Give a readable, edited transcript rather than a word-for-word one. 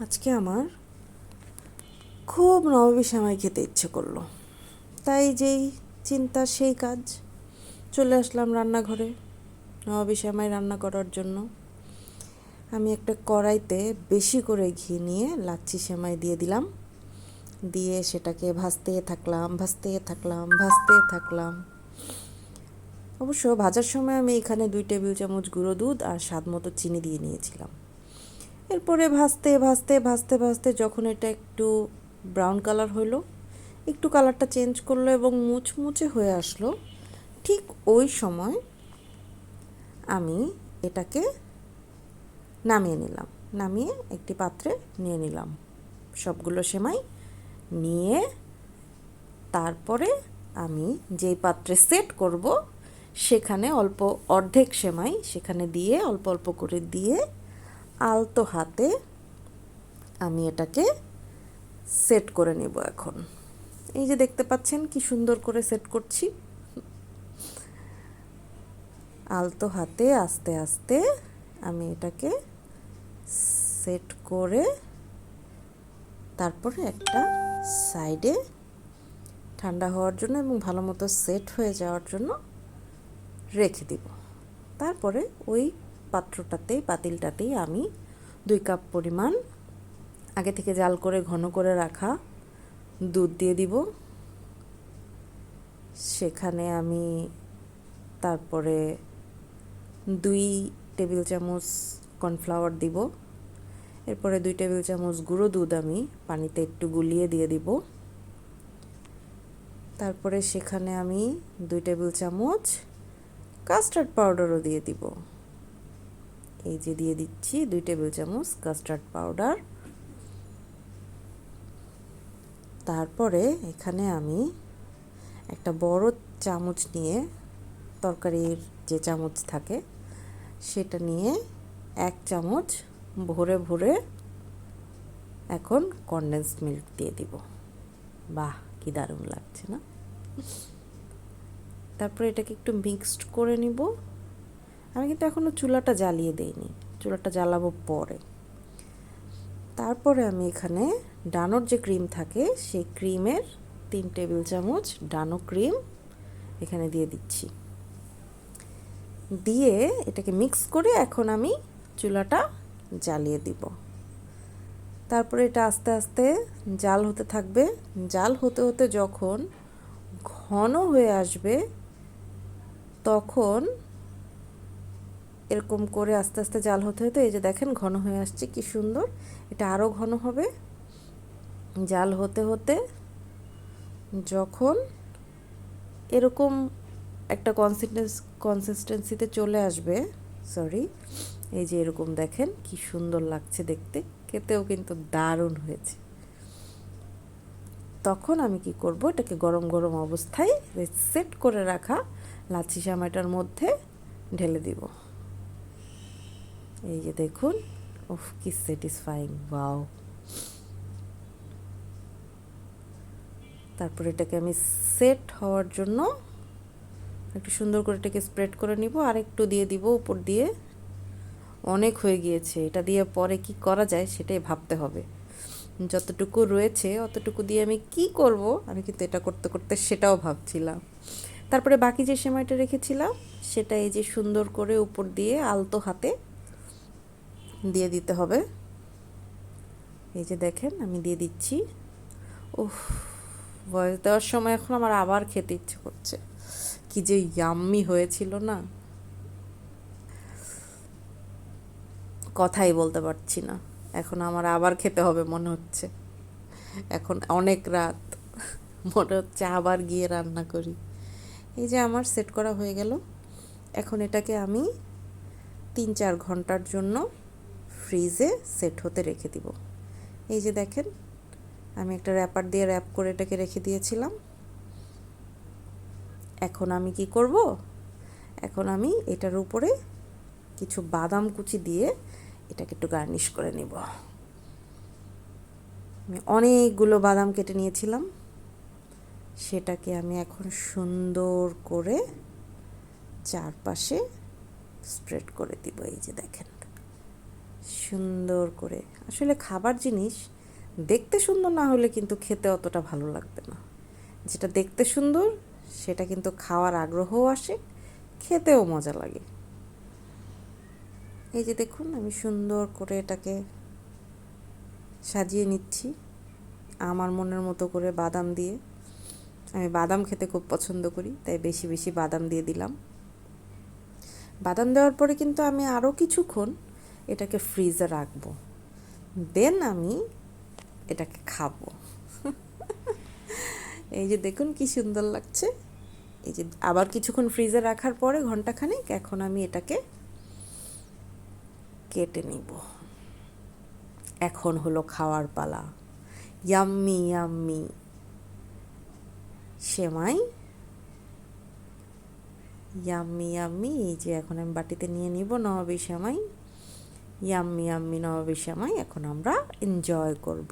আজকে আমার খুব নবাবী সেমাই খেতে ইচ্ছে করলো, তাই যেই চিন্তা সেই কাজ। চলে আসলাম রান্নাঘরে নবাবী সেমাই রান্না করার জন্য। আমি একটা কড়াইতে বেশি করে ঘি নিয়ে লাচ্ছি সেমাই দিয়ে দিলাম, দিয়ে সেটাকে ভাজতে থাকলাম। অবশ্য ভাজার সময় আমি এখানে 2 টেবিল চামচ গুঁড়ো দুধ আর স্বাদ মতো চিনি দিয়ে নিয়েছিলাম। এরপরে ভাজতে যখন এটা একটু ব্রাউন কালার হলো, একটু কালারটা চেঞ্জ করলো এবং মুচমুচে হয়ে আসলো, ঠিক ওই সময় আমি এটাকে নামিয়ে একটি পাত্রে নিয়ে নিলাম সবগুলো সেমাই নিয়ে। তারপরে আমি যেই পাত্রে সেট করব সেখানে অর্ধেক সেমাই সেখানে দিয়ে অল্প করে দিয়ে আলতো হাতে আমি এটাকে সেট করে নেব। এখন এই যে দেখতে পাচ্ছেন কি সুন্দর করে সেট করছি, আলতো হাতে আস্তে আস্তে আমি এটাকে সেট করে তারপরে একটা সাইডে ঠান্ডা হওয়ার জন্য এবং ভালো মতো সেট হয়ে যাওয়ার জন্য রেখে দিব। তারপরে ওই পাতিলটাতেই আমি 2 কাপ পরিমাণ আগে থেকে জাল করে ঘন করে রাখা দুধ দিয়ে দিব। সেখানে আমি তারপরে 2 টেবিল চামচ কর্নফ্লাওয়ার দিব। এরপরে 2 টেবিল চামচ গুঁড়ো দুধ আমি পানিতে একটু গুলিয়ে দিয়ে দিব। তারপরে সেখানে আমি 2 টেবিল চামচ কাস্টার্ড পাউডারও দিয়ে দিব। এই যে দিয়ে দিচ্ছি 2 টেবিল চামচ কাস্টার্ড পাউডার। তারপরে এখানে আমি একটা বড় চামচ নিয়ে, তরকারির যে চামচ থাকে সেটা নিয়ে 1 চামচ ভরে এখন কনডেন্সড মিল্ক দিয়ে দিব। বাহ, কি দারুণ লাগছে না? তারপরে এটাকে একটু মিক্সড করে নিব। আমি কিন্তু এখনও চুলাটা জ্বালিয়ে দেইনি, চুলাটা জ্বালাবো পরে। তারপরে আমি এখানে ডানোর যে ক্রিম থাকে সেই ক্রিমের 3 টেবিল চামচ ডানো ক্রিম এখানে দিয়ে দিচ্ছি। দিয়ে এটাকে মিক্স করে এখন আমি চুলাটা জ্বালিয়ে দিব। তারপরে এটা আস্তে আস্তে জাল হতে থাকবে। জাল হতে যখন ঘন হয়ে আসবে তখন এরকম করে আস্তে আস্তে জাল হতে এই যে দেখেন ঘন হয়ে আসছে কি সুন্দর। এটা আরও ঘন হবে জাল হতে যখন এরকম একটা কনসিস্টেন্সিতে চলে আসবে। এই যে এরকম দেখেন কি সুন্দর লাগছে দেখতে, খেতেও কিন্তু দারুণ হয়েছে। তখন আমি কি করব, এটাকে গরম গরম অবস্থায় সেট করে রাখা লাচ্ছি সেমাইটার মধ্যে ঢেলে দিব। এই যে দেখুন, উফ কি স্যাটিসফাইং, ওয়াও। তারপর এটাকে আমি সেট হওয়ার জন্য একটু সুন্দর করে এটাকে স্প্রেড করে নিব, আর একটু দিয়ে দিব উপর দিয়ে। অনেক হয়ে গিয়েছে, এটা দিয়ে পরে কি করা যায় সেটাই ভাবতে হবে। যতটুকু রয়েছে অতটুকু দিয়ে আমি কি করব, আমি কিন্তু এটা করতে করতে সেটাও ভাবছিলাম। তারপরে বাকি যে সেমাইটা রেখেছিলাম সেটা এই যে সুন্দর করে উপর দিয়ে আলতো হাতে দিয়ে দিতে হবে। এই যে দেখেন আমি দিয়ে দিচ্ছি। উফ, ভয়েস দেওয়ার সময় এখন আমার আবার খেতে ইচ্ছে করছে। কি যে ইয়াম্মি হয়েছিল না, কথাই বলতে পারছি না। এখন আমার আবার খেতে হবে মনে হচ্ছে। এখন অনেক রাত, মনে হচ্ছে আবার গিয়ে রান্না করি। এই যে আমার সেট করা হয়ে গেল। এখন এটাকে আমি 3-4 ঘন্টার জন্য ফ্রিজে সেট হতে রেখে দিব। এই যে দেখেন আমি একটা র্যাপার দিয়ে র্যাপ করে এটাকে রেখে দিয়েছিলাম। এখন আমি কি করব, এখন আমি এটার উপরে কিছু বাদাম কুচি দিয়ে এটাকে একটু গার্নিশ করে নিব। আমি অনেকগুলো বাদাম কেটে নিয়েছিলাম, সেটাকে আমি এখন সুন্দর করে চারপাশে স্প্রেড করে দিব। এই যে দেখেন সুন্দর করে। আসলে খাবার জিনিস দেখতে সুন্দর না হলে কিন্তু খেতে অতটা ভালো লাগবে না। যেটা দেখতে সুন্দর সেটা কিন্তু খাওয়ার আগ্রহও আসে, খেতেও মজা লাগে। এই যে দেখুন আমি সুন্দর করে এটাকে সাজিয়ে নিচ্ছি আমার মনের মতো করে বাদাম দিয়ে। আমি বাদাম খেতে খুব পছন্দ করি, তাই বেশি বেশি বাদাম দিয়ে দিলাম। বাদাম দেওয়ার পরে কিন্তু আমি আরও কিছুক্ষণ এটাকে ফ্রিজে রাখবো, দেন আমি এটাকে খাবো। এই যে দেখুন কি সুন্দর লাগছে। এই যে আবার কিছুক্ষণ ফ্রিজে রাখার পরে ঘন্টাখানেক, এখন আমি এটাকে কেটে নিব। এখন হলো খাওয়ার পালা। ইয়াম্মি ইয়াম্মি সেমাই, ইয়াম্মি ইয়াম্মি। এই যে এখন আমি বাটিতে নিয়ে নিব নবাবী সেমাই। ইয়াম্মি ইয়াম্মি নবাবী সেমাই এখন আমরা এনজয় করব।